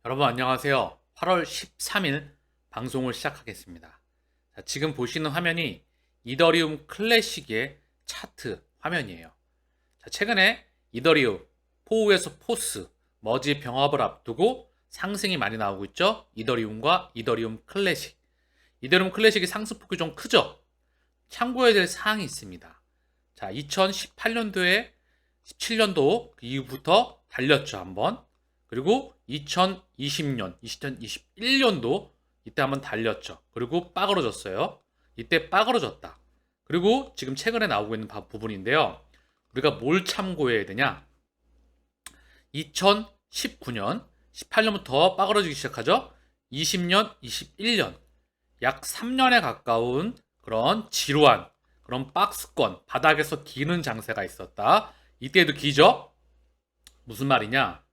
여러분 안녕하세요. 8월 13일 방송을 시작하겠습니다. 자, 지금 보시는 화면이 이더리움 클래식의 차트 화면이에요. 자, 최근에 이더리움, 포우에서 포스, 머지 병합을 앞두고 상승이 많이 나오고 있죠. 이더리움과 이더리움 클래식. 이더리움 클래식이 상승폭이 좀 크죠. 참고해야 될 사항이 있습니다. 자, 2018년도에 17년도 이후부터 달렸죠, 한번. 그리고 2020년, 2021년도 이때 한번 달렸죠. 그리고 빠그러졌어요. 이때 빠그러졌다. 그리고 지금 최근에 나오고 있는 부분인데요. 우리가 뭘 참고해야 되냐? 2019년, 18년부터 빠그러지기 시작하죠. 20년, 21년, 약 3년에 가까운 그런 지루한 그런 박스권, 바닥에서 기는 장세가 있었다. 이때도 기죠? 무슨 말이냐?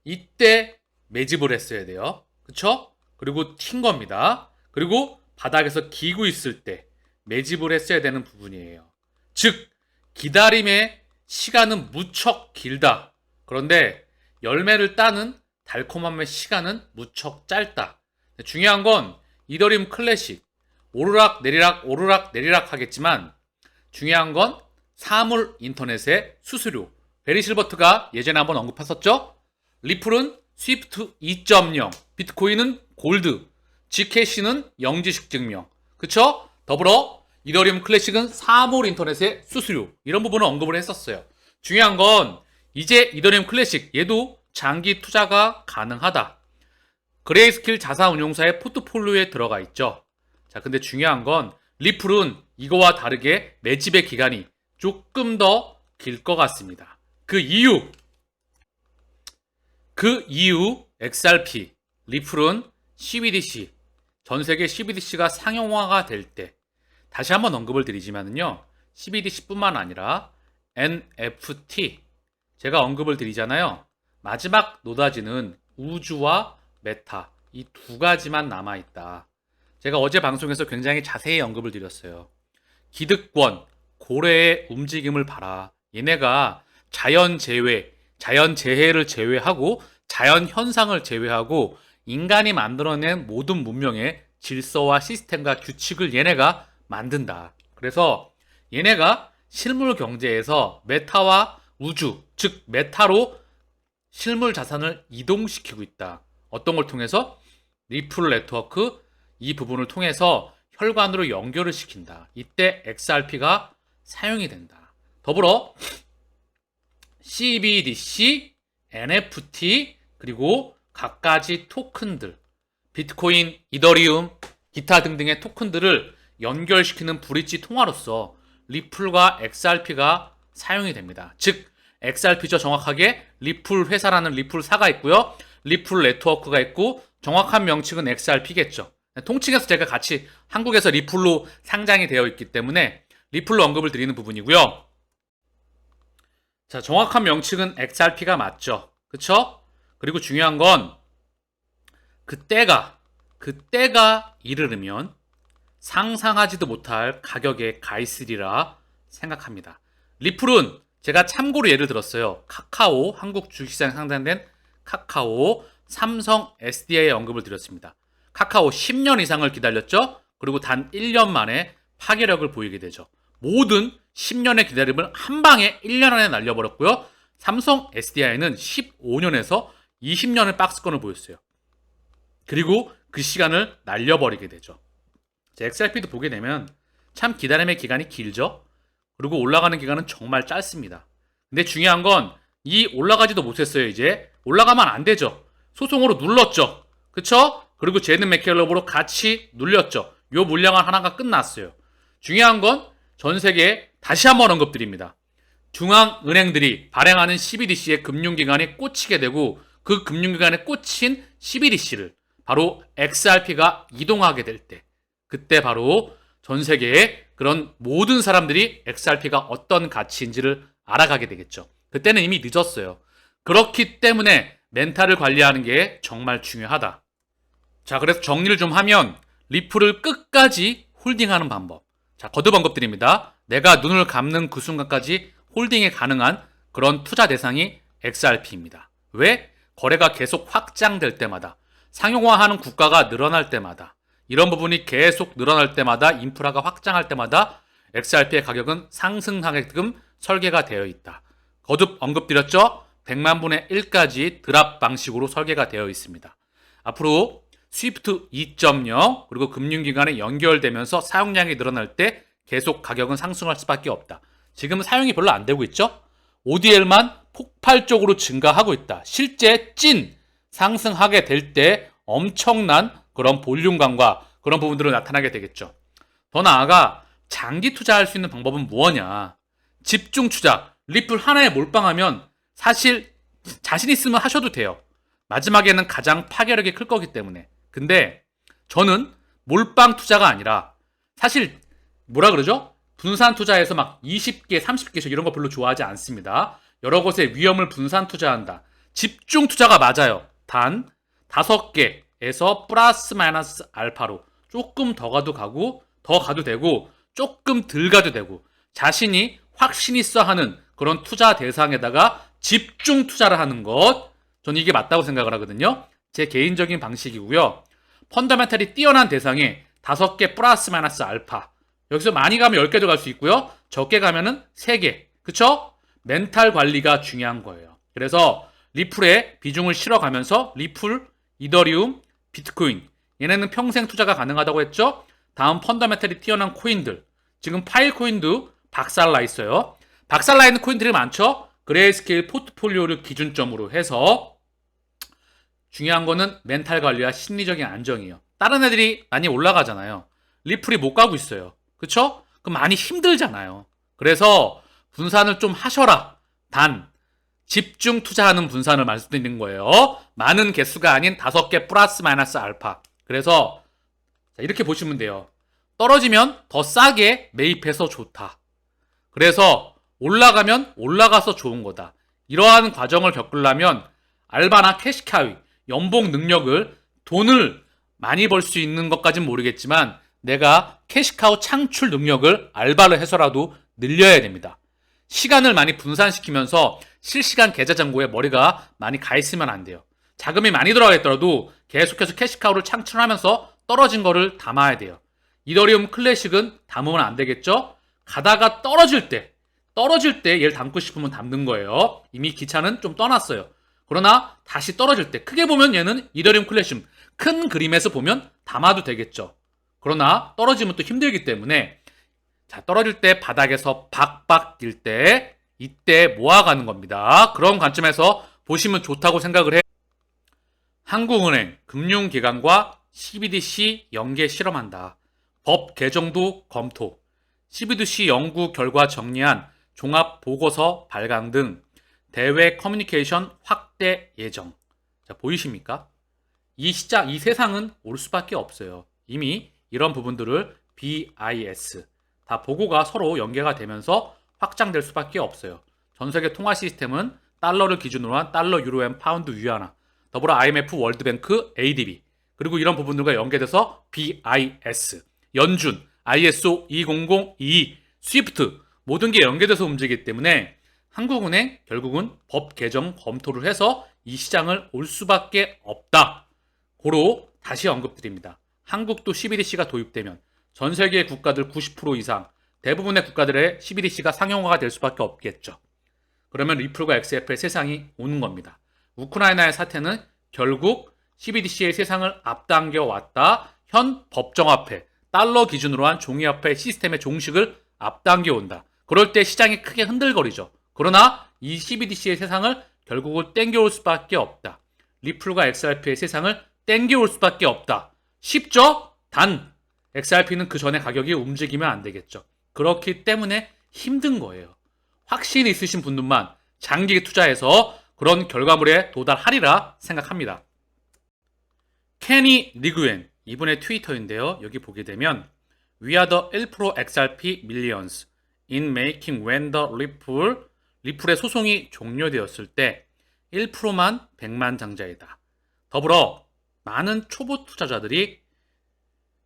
이때 매집을 했어야 돼요. 그쵸? 그리고 튄 겁니다. 그리고 바닥에서 기고 있을 때 매집을 했어야 되는 부분이에요. 즉, 기다림의 시간은 무척 길다. 그런데 열매를 따는 달콤함의 시간은 무척 짧다. 중요한 건 이더리움 클래식, 오르락 내리락 오르락 내리락 하겠지만 중요한 건 사물 인터넷의 수수료. 베리 실버트가 예전에 한번 언급했었죠? 리플은 스위프트 2.0, 비트코인은 골드, G캐시는 영지식 증명. 그쵸? 더불어 이더리움 클래식은 사물 인터넷의 수수료. 이런 부분을 언급을 했었어요. 중요한 건 이제 이더리움 클래식 얘도 장기 투자가 가능하다. 그레이스킬 자산운용사의 포트폴리오에 들어가 있죠. 자, 근데 중요한 건 리플은 이거와 다르게 매집의 기간이 조금 더 길 것 같습니다. 그 이유 XRP, 리플은 CBDC, 전 세계 CBDC가 상용화가 될 때 다시 한번 언급을 드리지만은요. CBDC뿐만 아니라 NFT, 제가 언급을 드리잖아요. 마지막 노다지는 우주와 메타, 이 두 가지만 남아있다. 제가 어제 방송에서 굉장히 자세히 언급을 드렸어요. 기득권, 고래의 움직임을 봐라. 얘네가 자연재해를 제외하고 자연현상을 제외하고 인간이 만들어낸 모든 문명의 질서와 시스템과 규칙을 얘네가 만든다. 그래서 얘네가 실물 경제에서 메타와 우주, 즉 메타로 실물 자산을 이동시키고 있다. 어떤 걸 통해서? 리플 네트워크, 이 부분을 통해서 혈관으로 연결을 시킨다. 이때 XRP가 사용이 된다. 더불어 CBDC, NFT, 그리고 갖가지 토큰들, 비트코인, 이더리움, 기타 등등의 토큰들을 연결시키는 브릿지 통화로서 리플과 XRP가 사용이 됩니다. 즉, XRP죠. 정확하게 리플 회사라는 리플사가 있고요. 리플 네트워크가 있고 정확한 명칭은 XRP겠죠. 통칭해서 제가 같이 한국에서 리플로 상장이 되어 있기 때문에 리플로 언급을 드리는 부분이고요. 자, 정확한 명칭은 XRP가 맞죠. 그쵸? 그리고 중요한 건 그때가 이르르면 상상하지도 못할 가격에 가 있으리라 생각합니다. 리플은 제가 참고로 예를 들었어요. 카카오, 한국 주식시장에 상장된 카카오, 삼성, SDI에 언급을 드렸습니다. 카카오 10년 이상을 기다렸죠? 그리고 단 1년 만에 파괴력을 보이게 되죠. 모든 10년의 기다림을 한 방에 1년 안에 날려버렸고요. 삼성 SDI는 15년에서 20년의 박스권을 보였어요. 그리고 그 시간을 날려버리게 되죠. XRP도 보게 되면 참 기다림의 기간이 길죠. 그리고 올라가는 기간은 정말 짧습니다. 근데 중요한 건 이 올라가지도 못했어요. 이제 올라가면 안 되죠. 소송으로 눌렀죠. 그쵸? 그리고 제는 맥켈럽으로 같이 눌렸죠. 요 물량은 하나가 끝났어요. 중요한 건 전 세계에 다시 한번 언급드립니다. 중앙은행들이 발행하는 CBDC의 금융기관에 꽂히게 되고 그 금융기관에 꽂힌 CBDC를 바로 XRP가 이동하게 될 때, 그때 바로 전 세계의 그런 모든 사람들이 XRP가 어떤 가치인지를 알아가게 되겠죠. 그때는 이미 늦었어요. 그렇기 때문에 멘탈을 관리하는 게 정말 중요하다. 자, 그래서 정리를 좀 하면 리플을 끝까지 홀딩하는 방법. 자, 거듭 언급드립니다. 내가 눈을 감는 그 순간까지 홀딩이 가능한 그런 투자 대상이 XRP입니다. 왜? 거래가 계속 확장될 때마다, 상용화하는 국가가 늘어날 때마다, 이런 부분이 계속 늘어날 때마다, 인프라가 확장할 때마다 XRP의 가격은 상승하게끔 설계가 되어 있다. 거듭 언급드렸죠? 100만 분의 1까지 드랍 방식으로 설계가 되어 있습니다. 앞으로 스위프트 2.0 그리고 금융기관에 연결되면서 사용량이 늘어날 때 계속 가격은 상승할 수밖에 없다. 지금 사용이 별로 안 되고 있죠? ODL만 폭발적으로 증가하고 있다. 실제 찐 상승하게 될 때 엄청난 그런 볼륨감과 그런 부분들을 나타나게 되겠죠. 더 나아가 장기 투자할 수 있는 방법은 무엇이냐? 집중 투자, 리플 하나에 몰빵하면 사실 자신 있으면 하셔도 돼요. 마지막에는 가장 파괴력이 클 거기 때문에. 근데 저는 몰빵 투자가 아니라 사실 뭐라 그러죠? 분산 투자해서 막 20개, 30개씩 이런 거 별로 좋아하지 않습니다. 여러 곳에 위험을 분산 투자한다. 집중 투자가 맞아요. 단 5개에서 플러스 마이너스 알파로 조금 더 가도 가고 더 가도 되고 조금 덜 가도 되고 자신이 확신 있어 하는 그런 투자 대상에다가 집중 투자를 하는 것, 저는 이게 맞다고 생각을 하거든요. 제 개인적인 방식이고요. 펀더멘탈이 뛰어난 대상에 5개 플러스 마이너스 알파, 여기서 많이 가면 10개도 갈 수 있고요. 적게 가면은 3개. 그쵸? 멘탈 관리가 중요한 거예요. 그래서 리플에 비중을 실어가면서 리플, 이더리움, 비트코인, 얘네는 평생 투자가 가능하다고 했죠? 다음 펀더멘탈이 뛰어난 코인들, 지금 파일코인도 박살나 있어요. 박살나 있는 코인들이 많죠? 그레이스케일 포트폴리오를 기준점으로 해서 중요한 거는 멘탈 관리와 심리적인 안정이에요. 다른 애들이 많이 올라가잖아요. 리플이 못 가고 있어요. 그쵸? 그럼 많이 힘들잖아요. 그래서 분산을 좀 하셔라. 단 집중 투자하는 분산을 말씀드리는 거예요. 많은 개수가 아닌 5개 플러스 마이너스 알파. 그래서 이렇게 보시면 돼요. 떨어지면 더 싸게 매입해서 좋다. 그래서 올라가면 올라가서 좋은 거다. 이러한 과정을 겪으려면 알바나 캐시카이, 연봉 능력을, 돈을 많이 벌 수 있는 것까진 모르겠지만 내가 캐시카우 창출 능력을 알바를 해서라도 늘려야 됩니다. 시간을 많이 분산시키면서 실시간 계좌 잔고에 머리가 많이 가 있으면 안 돼요. 자금이 많이 들어가겠더라도 계속해서 캐시카우를 창출하면서 떨어진 거를 담아야 돼요. 이더리움 클래식은 담으면 안 되겠죠? 가다가 떨어질 때 얘를 담고 싶으면 담는 거예요. 이미 기차는 좀 떠났어요. 그러나 다시 떨어질 때 크게 보면 얘는 이더리움 클래식, 큰 그림에서 보면 담아도 되겠죠. 그러나 떨어지면 또 힘들기 때문에 자, 떨어질 때 바닥에서 박박 뛸 때 이때 모아가는 겁니다. 그런 관점에서 보시면 좋다고 생각을 해요. 한국은행, 금융기관과 CBDC 연계 실험한다. 법 개정도 검토. CBDC 연구 결과 정리한 종합 보고서 발간 등 대외 커뮤니케이션 확대 예정. 자, 보이십니까? 이 세상은 올 수밖에 없어요. 이미 이런 부분들을 BIS, 다 보고가 서로 연계가 되면서 확장될 수밖에 없어요. 전 세계 통화 시스템은 달러를 기준으로 한 달러, 유로, 엔, 파운드, 위안화, 더불어 IMF, 월드뱅크, ADB, 그리고 이런 부분들과 연계돼서 BIS, 연준, ISO 20022, 스위프트 모든 게 연계돼서 움직이기 때문에 한국은행 결국은 법 개정 검토를 해서 이 시장을 올 수밖에 없다. 고로 다시 언급드립니다. 한국도 CBDC가 도입되면 전 세계 국가들 90% 이상 대부분의 국가들의 CBDC가 상용화가 될 수밖에 없겠죠. 그러면 리플과 XRP의 세상이 오는 겁니다. 우크라이나의 사태는 결국 CBDC의 세상을 앞당겨 왔다. 현 법정화폐, 달러 기준으로 한 종이화폐 시스템의 종식을 앞당겨 온다. 그럴 때 시장이 크게 흔들거리죠. 그러나 이 CBDC의 세상을 결국은 땡겨올 수밖에 없다. 리플과 XRP의 세상을 땡겨올 수밖에 없다. 쉽죠? 단 XRP는 그 전에 가격이 움직이면 안 되겠죠. 그렇기 때문에 힘든 거예요. 확신 있으신 분들만 장기 투자해서 그런 결과물에 도달하리라 생각합니다. 케니 리그웬, 이분의 트위터인데요. 여기 보게 되면 We are the 1% XRP millions in making when the 리플의 소송이 종료되었을 때 1%만 100만 장자이다. 더불어 많은 초보 투자자들이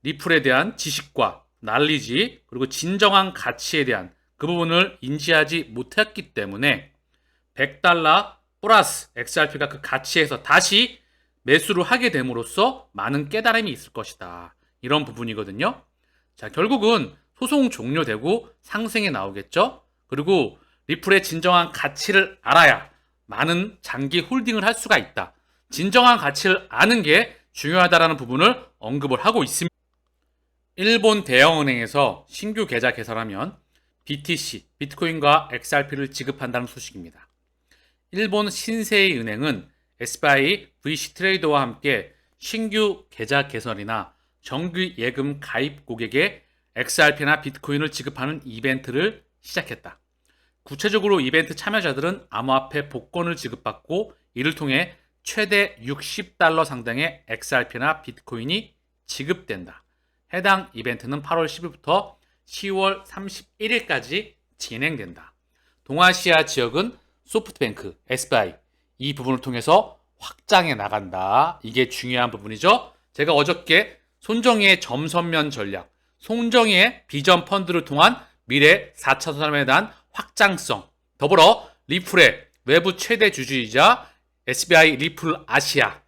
리플에 대한 지식과 날리지 그리고 진정한 가치에 대한 그 부분을 인지하지 못했기 때문에 $100 플러스 XRP가 그 가치에서 다시 매수를 하게 됨으로써 많은 깨달음이 있을 것이다. 이런 부분이거든요. 자, 결국은 소송 종료되고 상승에 나오겠죠. 그리고 리플의 진정한 가치를 알아야 많은 장기 홀딩을 할 수가 있다. 진정한 가치를 아는 게 중요하다라는 부분을 언급을 하고 있습니다. 일본 대형은행에서 신규 계좌 개설하면 BTC, 비트코인과 XRP를 지급한다는 소식입니다. 일본 신세이 은행은 SBI VC 트레이더와 함께 신규 계좌 개설이나 정기 예금 가입 고객에 XRP나 비트코인을 지급하는 이벤트를 시작했다. 구체적으로 이벤트 참여자들은 암호화폐 복권을 지급받고 이를 통해 최대 60달러 상당의 XRP나 비트코인이 지급된다. 해당 이벤트는 8월 10일부터 10월 31일까지 진행된다. 동아시아 지역은 소프트뱅크, SBI 이 부분을 통해서 확장해 나간다. 이게 중요한 부분이죠. 제가 어저께 손정희의 점선면 전략, 손정희의 비전 펀드를 통한 미래 4차 산업에 대한 확장성, 더불어 리플의 외부 최대 주주이자 SBI 리플 아시아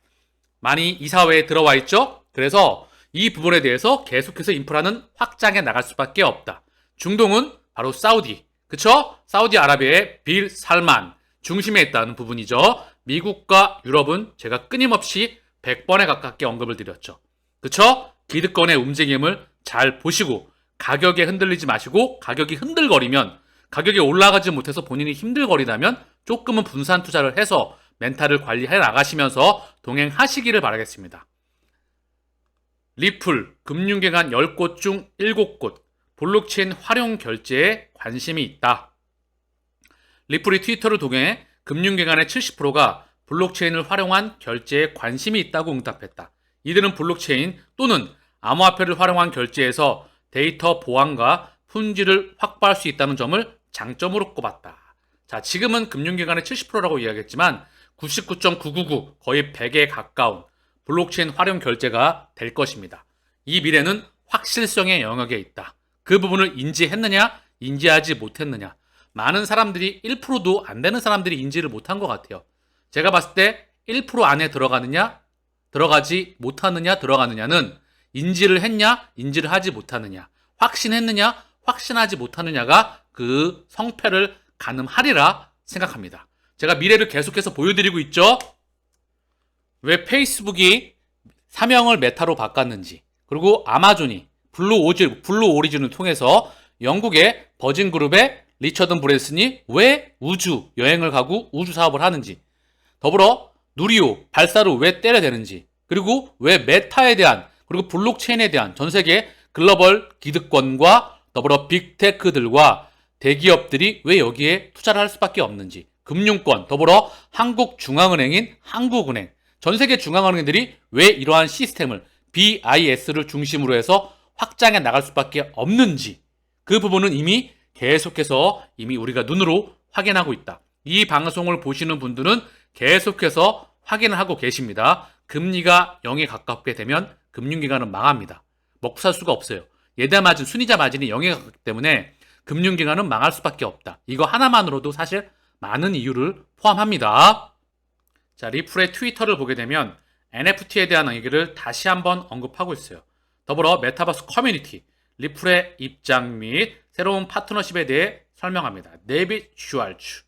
많이 이사회에 들어와 있죠. 그래서 이 부분에 대해서 계속해서 인프라는 확장해 나갈 수밖에 없다. 중동은 바로 사우디, 그쵸? 사우디아라비아의 빌 살만 중심에 있다는 부분이죠. 미국과 유럽은 제가 끊임없이 100번에 가깝게 언급을 드렸죠. 그쵸? 기득권의 움직임을 잘 보시고 가격에 흔들리지 마시고 가격이 흔들거리면 가격이 올라가지 못해서 본인이 힘들거리다면 조금은 분산 투자를 해서 멘탈을 관리해 나가시면서 동행하시기를 바라겠습니다. 리플, 금융기관 10곳 중 7곳 블록체인 활용 결제에 관심이 있다. 리플이 트위터를 통해 금융기관의 70%가 블록체인을 활용한 결제에 관심이 있다고 응답했다. 이들은 블록체인 또는 암호화폐를 활용한 결제에서 데이터 보안과 품질을 확보할 수 있다는 점을 장점으로 꼽았다. 자, 지금은 금융기관의 70%라고 이야기했지만 99.999 거의 100에 가까운 블록체인 활용 결제가 될 것입니다. 이 미래는 확실성의 영역에 있다. 그 부분을 인지했느냐, 인지하지 못했느냐. 많은 사람들이 1%도 안 되는 사람들이 인지를 못한 것 같아요. 제가 봤을 때 1% 안에 들어가느냐, 들어가지 못하느냐, 들어가느냐는 인지를 했냐, 인지를 하지 못하느냐, 확신했느냐, 확신하지 못하느냐가 그 성패를 가늠하리라 생각합니다. 제가 미래를 계속해서 보여드리고 있죠. 왜 페이스북이 사명을 메타로 바꿨는지, 그리고 아마존이 블루 오리진을 통해서 영국의 버진그룹의 리처드 브랜슨이 왜 우주 여행을 가고 우주 사업을 하는지, 더불어 누리호 발사를 왜 때려대는지, 그리고 왜 메타에 대한 그리고 블록체인에 대한 전 세계 글로벌 기득권과 더불어 빅테크들과 대기업들이 왜 여기에 투자를 할 수밖에 없는지, 금융권, 더불어 한국중앙은행인 한국은행, 전 세계 중앙은행들이 왜 이러한 시스템을 BIS를 중심으로 해서 확장해 나갈 수밖에 없는지, 그 부분은 이미 계속해서 이미 우리가 눈으로 확인하고 있다. 이 방송을 보시는 분들은 계속해서 확인을 하고 계십니다. 금리가 0에 가깝게 되면 금융기관은 망합니다. 먹고 살 수가 없어요. 예대 마진, 순이자 마진이 0에 가깝기 때문에 금융기관은 망할 수밖에 없다. 이거 하나만으로도 사실 많은 이유를 포함합니다. 자, 리플의 트위터를 보게 되면 NFT에 대한 얘기를 다시 한번 언급하고 있어요. 더불어 메타버스 커뮤니티, 리플의 입장 및 새로운 파트너십에 대해 설명합니다. 데빗 슈왈츠.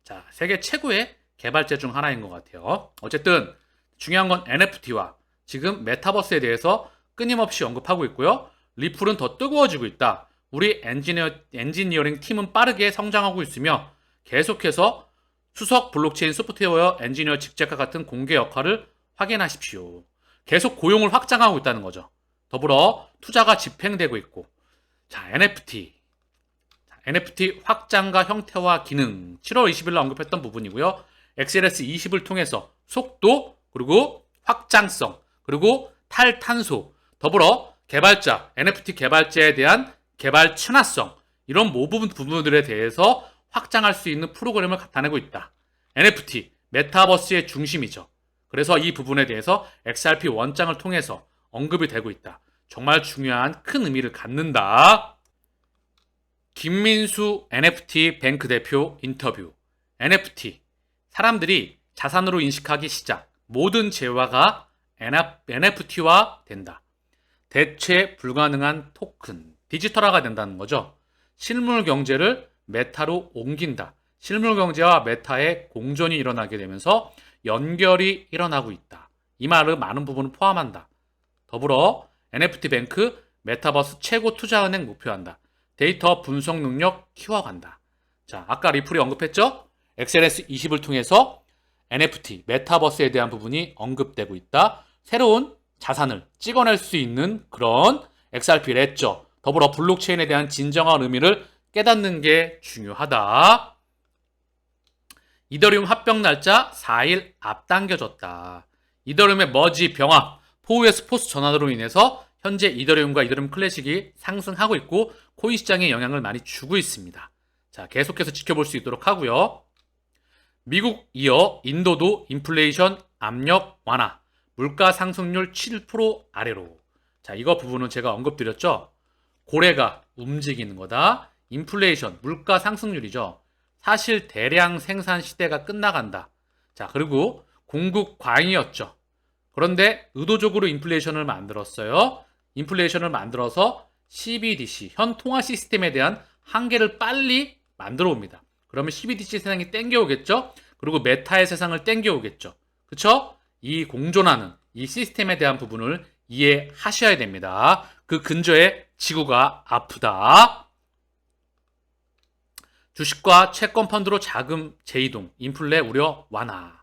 자, 세계 최고의 개발자 중 하나인 것 같아요. 어쨌든 중요한 건 NFT와 지금 메타버스에 대해서 끊임없이 언급하고 있고요. 리플은 더 뜨거워지고 있다. 우리 엔지니어링 팀은 빠르게 성장하고 있으며 계속해서 수석 블록체인 소프트웨어 엔지니어 직책과 같은 공개 역할을 확인하십시오. 계속 고용을 확장하고 있다는 거죠. 더불어 투자가 집행되고 있고, 자, NFT 확장과 형태와 기능 7월 20일 언급했던 부분이고요. XLS20을 통해서 속도, 그리고 확장성, 그리고 탈탄소, 더불어 개발자, NFT 개발자에 대한 개발 친화성, 이런 모든 부분들에 대해서 확장할 수 있는 프로그램을 나타내고 있다. NFT, 메타버스의 중심이죠. 그래서 이 부분에 대해서 XRP 원장을 통해서 언급이 되고 있다. 정말 중요한 큰 의미를 갖는다. 김민수 NFT 뱅크 대표 인터뷰. NFT 사람들이 자산으로 인식하기 시작. 모든 재화가 NFT화 된다. 대체 불가능한 토큰, 디지털화가 된다는 거죠. 실물 경제를 메타로 옮긴다. 실물 경제와 메타의 공존이 일어나게 되면서 연결이 일어나고 있다. 이 말은 많은 부분을 포함한다. 더불어 NFT 뱅크, 메타버스 최고 투자은행 목표한다. 데이터 분석 능력 키워간다. 자, 아까 리플이 언급했죠? XLS20을 통해서 NFT, 메타버스에 대한 부분이 언급되고 있다. 새로운 자산을 찍어낼 수 있는 그런 XRP 레저, 더불어 블록체인에 대한 진정한 의미를 깨닫는 게 중요하다. 이더리움 합병 날짜 4일 앞당겨졌다. 이더리움의 머지 병합, 포우의 스포츠 전환으로 인해서 현재 이더리움과 이더리움 클래식이 상승하고 있고 코인 시장에 영향을 많이 주고 있습니다. 자, 계속해서 지켜볼 수 있도록 하고요. 미국 이어 인도도 인플레이션 압력 완화, 물가 상승률 7% 아래로. 자, 이거 부분은 제가 언급드렸죠. 고래가 움직이는 거다. 인플레이션, 물가 상승률이죠. 사실 대량 생산 시대가 끝나간다. 자, 그리고 공급 과잉이었죠. 그런데 의도적으로 인플레이션을 만들었어요. 인플레이션을 만들어서 CBDC, 현 통화 시스템에 대한 한계를 빨리 만들어 옵니다. 그러면 CBDC 세상이 땡겨오겠죠? 그리고 메타의 세상을 땡겨오겠죠. 그쵸? 이 공존하는 이 시스템에 대한 부분을 이해하셔야 됩니다. 그 근저에 지구가 아프다. 주식과 채권 펀드로 자금 재이동, 인플레 우려 완화.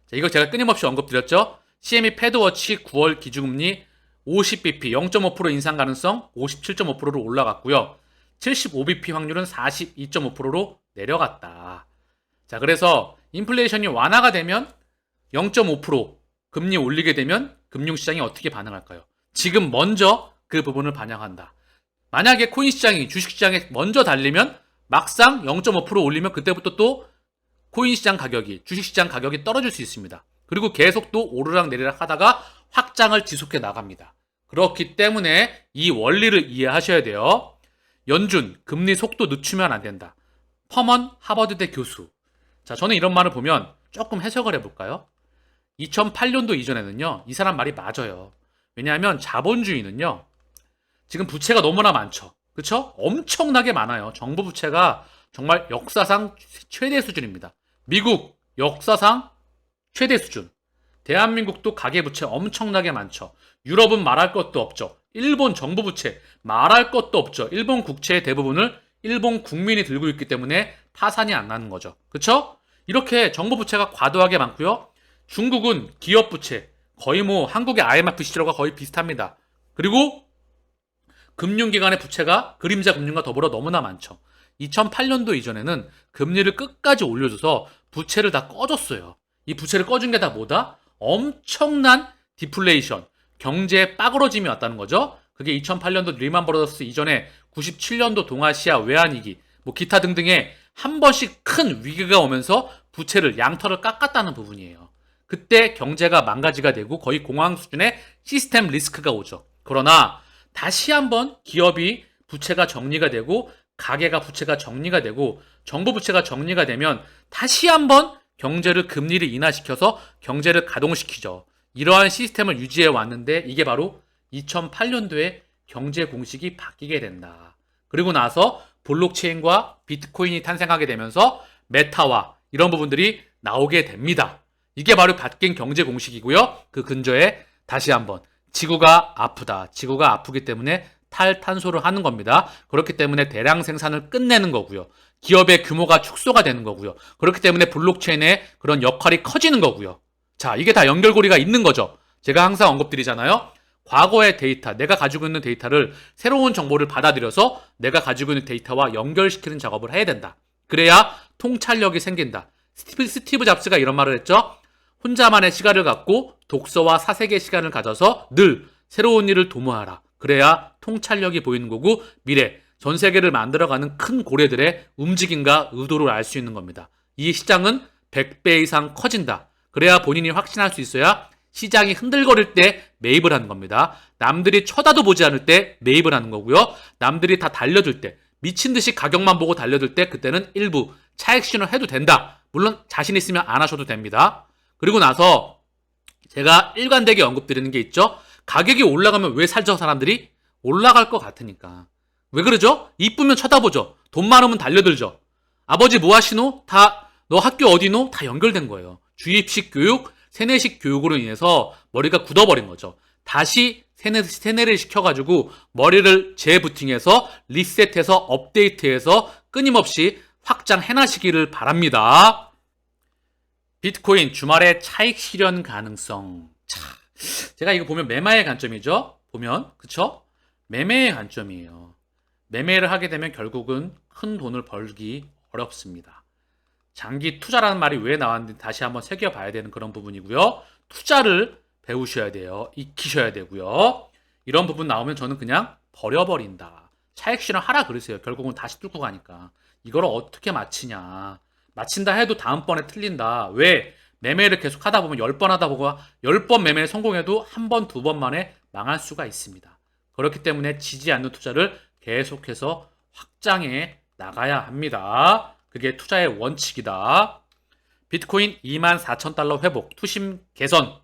자, 이거 제가 끊임없이 언급드렸죠? CME 패드워치 9월 기준금리 50bp 0.5% 인상 가능성 57.5%로 올라갔고요. 75bp 확률은 42.5%로 내려갔다. 자, 그래서 인플레이션이 완화가 되면 0.5% 금리 올리게 되면 금융시장이 어떻게 반응할까요? 지금 먼저 그 부분을 반영한다. 만약에 코인 시장이 주식시장에 먼저 달리면 막상 0.5% 올리면 그때부터 또 코인 시장 가격이, 주식시장 가격이 떨어질 수 있습니다. 그리고 계속 또 오르락 내리락 하다가 확장을 지속해 나갑니다. 그렇기 때문에 이 원리를 이해하셔야 돼요. 연준, 금리 속도 늦추면 안 된다. 퍼먼 하버드대 교수. 자, 저는 이런 말을 보면 조금 해석을 해볼까요? 2008년도 이전에는요, 이 사람 말이 맞아요. 왜냐하면 자본주의는요, 지금 부채가 너무나 많죠. 그쵸? 엄청나게 많아요. 정부 부채가 정말 역사상 최대 수준입니다. 미국 역사상 최대 수준. 대한민국도 가계부채 엄청나게 많죠. 유럽은 말할 것도 없죠. 일본 정부 부채 말할 것도 없죠. 일본 국채의 대부분을 일본 국민이 들고 있기 때문에 파산이 안 나는 거죠. 그쵸? 이렇게 정부 부채가 과도하게 많고요. 중국은 기업 부채 거의 뭐 한국의 IMF 시절과 거의 비슷합니다. 그리고 금융기관의 부채가 그림자 금융과 더불어 너무나 많죠. 2008년도 이전에는 금리를 끝까지 올려줘서 부채를 다 꺼줬어요. 이 부채를 꺼준 게 다 뭐다? 엄청난 디플레이션, 경제의 빠그러짐이 왔다는 거죠. 그게 2008년도 리만 브러더스 이전에 97년도 동아시아 외환위기, 뭐 기타 등등의 한 번씩 큰 위기가 오면서 부채를 양털을 깎았다는 부분이에요. 그때 경제가 망가지가 되고 거의 공황 수준의 시스템 리스크가 오죠. 그러나 다시 한번 기업이 부채가 정리가 되고 가계가 부채가 정리가 되고 정부 부채가 정리가 되면 다시 한번 경제를 금리를 인하시켜서 경제를 가동시키죠. 이러한 시스템을 유지해 왔는데 이게 바로 2008년도에 경제 공식이 바뀌게 된다. 그리고 나서 블록체인과 비트코인이 탄생하게 되면서 메타와 이런 부분들이 나오게 됩니다. 이게 바로 바뀐 경제 공식이고요. 그 근저에 다시 한번 지구가 아프다. 지구가 아프기 때문에 탈탄소를 하는 겁니다. 그렇기 때문에 대량 생산을 끝내는 거고요. 기업의 규모가 축소가 되는 거고요. 그렇기 때문에 블록체인의 그런 역할이 커지는 거고요. 자, 이게 다 연결고리가 있는 거죠. 제가 항상 언급드리잖아요. 과거의 데이터, 내가 가지고 있는 데이터를 새로운 정보를 받아들여서 내가 가지고 있는 데이터와 연결시키는 작업을 해야 된다. 그래야 통찰력이 생긴다. 스티브 잡스가 이런 말을 했죠. 혼자만의 시간을 갖고 독서와 사색의 시간을 가져서 늘 새로운 일을 도모하라. 그래야 통찰력이 보이는 거고 미래, 전 세계를 만들어가는 큰 고래들의 움직임과 의도를 알 수 있는 겁니다. 이 시장은 100배 이상 커진다. 그래야 본인이 확신할 수 있어야 시장이 흔들거릴 때 매입을 하는 겁니다. 남들이 쳐다도 보지 않을 때 매입을 하는 거고요. 남들이 다 달려들 때, 미친 듯이 가격만 보고 달려들 때 그때는 일부 차익 신호 해도 된다. 물론 자신 있으면 안 하셔도 됩니다. 그리고 나서 제가 일관되게 언급드리는 게 있죠. 가격이 올라가면 왜 살죠, 사람들이? 올라갈 것 같으니까. 왜 그러죠? 이쁘면 쳐다보죠. 돈 많으면 달려들죠. 아버지 뭐 하시노? 다 너 학교 어디노? 다 연결된 거예요. 주입식 교육, 세뇌식 교육으로 인해서 머리가 굳어버린 거죠. 다시 세뇌를 시켜가지고 머리를 재부팅해서 리셋해서 업데이트해서 끊임없이 확장해나시기를 바랍니다. 비트코인 주말에 차익 실현 가능성. 자, 제가 이거 보면 매매의 관점이죠. 보면 그쵸? 매매의 관점이에요. 매매를 하게 되면 결국은 큰 돈을 벌기 어렵습니다. 장기 투자라는 말이 왜 나왔는지 다시 한번 새겨봐야 되는 그런 부분이고요. 투자를 배우셔야 돼요. 익히셔야 되고요. 이런 부분 나오면 저는 그냥 버려버린다. 차익 실현하라 그러세요. 결국은 다시 뚫고 가니까. 이걸 어떻게 맞히냐. 맞힌다 해도 다음번에 틀린다. 왜? 매매를 계속 하다 보면 10번 하다 보고 10번 매매에 성공해도 한 번, 두 번 만에 망할 수가 있습니다. 그렇기 때문에 지지 않는 투자를 계속해서 확장해 나가야 합니다. 그게 투자의 원칙이다. 비트코인 24,000달러 회복, 투심 개선.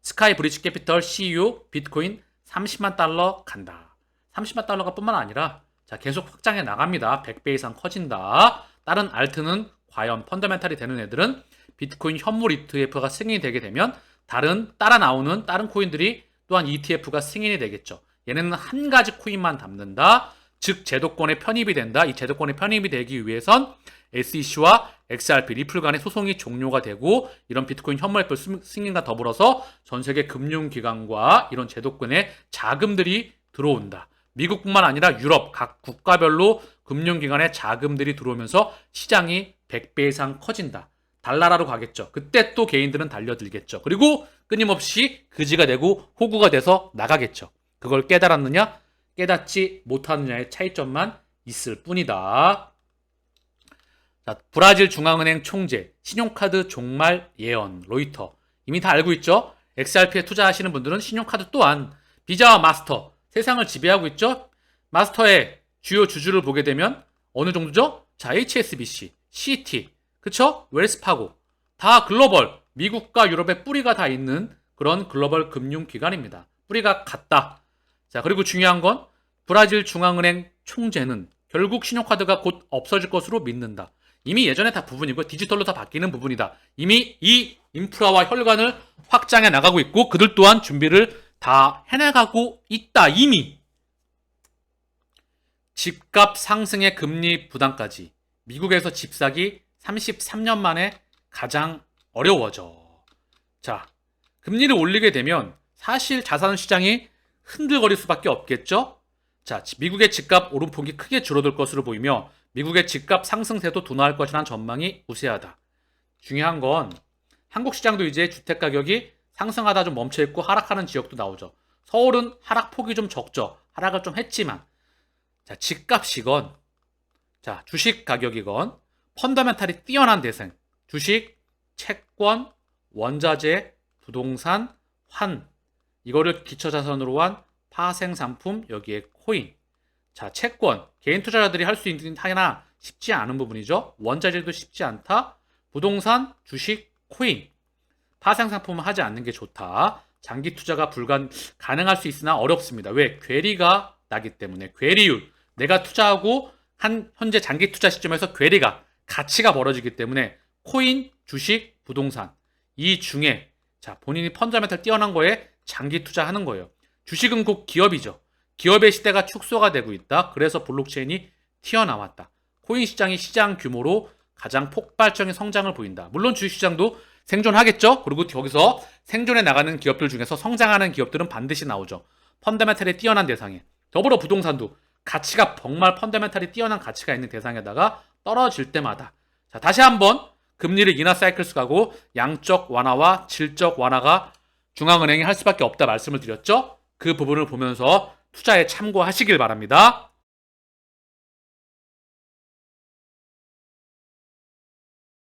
스카이 브리지 캐피털 CEO 비트코인 30만 달러 간다. 30만 달러가 뿐만 아니라 자, 계속 확장해 나갑니다. 100배 이상 커진다. 다른 알트는 과연 펀더멘탈이 되는 애들은 비트코인 현물 ETF가 승인이 되게 되면 따라 나오는 다른 코인들이 또한 ETF가 승인이 되겠죠. 얘네는 한 가지 코인만 담는다. 즉 제도권에 편입이 된다. 이 제도권에 편입이 되기 위해선 SEC와 XRP, 리플 간의 소송이 종료가 되고 이런 비트코인 현물 ETF 승인과 더불어서 전 세계 금융기관과 이런 제도권에 자금들이 들어온다. 미국뿐만 아니라 유럽 각 국가별로 금융기관에 자금들이 들어오면서 시장이 100배 이상 커진다. 달나라로 가겠죠. 그때 또 개인들은 달려들겠죠. 그리고 끊임없이 그지가 되고 호구가 돼서 나가겠죠. 그걸 깨달았느냐? 깨닫지 못하느냐의 차이점만 있을 뿐이다. 자, 브라질 중앙은행 총재, 신용카드 종말 예언, 로이터. 이미 다 알고 있죠? XRP에 투자하시는 분들은 신용카드 또한 비자와 마스터, 세상을 지배하고 있죠? 마스터의 주요 주주를 보게 되면 어느 정도죠? 자, HSBC, CT, 그쵸? 웰스파고. 다 글로벌, 미국과 유럽에 뿌리가 다 있는 그런 글로벌 금융기관입니다. 뿌리가 같다. 자, 그리고 중요한 건 브라질 중앙은행 총재는 결국 신용카드가 곧 없어질 것으로 믿는다. 이미 예전에 다 부분이고 디지털로 다 바뀌는 부분이다. 이미 이 인프라와 혈관을 확장해 나가고 있고 그들 또한 준비를 다 해나가고 있다. 이미. 집값 상승의 금리 부담까지. 미국에서 집 사기 33년 만에 가장 어려워져. 자, 금리를 올리게 되면 사실 자산 시장이 흔들거릴 수밖에 없겠죠? 자, 미국의 집값 오름폭이 크게 줄어들 것으로 보이며 미국의 집값 상승세도 둔화할 것이라는 전망이 우세하다. 중요한 건 한국 시장도 이제 주택 가격이 상승하다 좀 멈춰있고 하락하는 지역도 나오죠. 서울은 하락폭이 좀 적죠. 하락을 좀 했지만 자, 집값이건 자, 주식 가격이건 펀더멘탈이 뛰어난 대상 주식, 채권, 원자재, 부동산, 환 이거를 기초자산으로 한 파생상품 여기에 코인 자, 채권, 개인 투자자들이 할 수 있는 하나 쉽지 않은 부분이죠. 원자재도 쉽지 않다. 부동산, 주식, 코인. 파생상품은 하지 않는 게 좋다. 장기 투자가 가능할 수 있으나 어렵습니다. 왜? 괴리가 나기 때문에. 괴리율. 내가 투자하고 현재 장기 투자 시점에서 괴리가, 가치가 벌어지기 때문에 코인, 주식, 부동산. 이 중에 자, 본인이 펀더멘탈 뛰어난 거에 장기 투자하는 거예요. 주식은 곧 기업이죠. 기업의 시대가 축소가 되고 있다. 그래서 블록체인이 튀어나왔다. 코인 시장이 시장 규모로 가장 폭발적인 성장을 보인다. 물론 주식시장도 생존하겠죠. 그리고 거기서 생존해 나가는 기업들 중에서 성장하는 기업들은 반드시 나오죠. 펀더멘탈이 뛰어난 대상에. 더불어 부동산도 가치가 정말 펀더멘탈이 뛰어난 가치가 있는 대상에다가 떨어질 때마다 자, 다시 한번 금리를 인하 사이클스 가고 양적 완화와 질적 완화가 중앙은행이 할 수밖에 없다 말씀을 드렸죠. 그 부분을 보면서 투자에 참고하시길 바랍니다.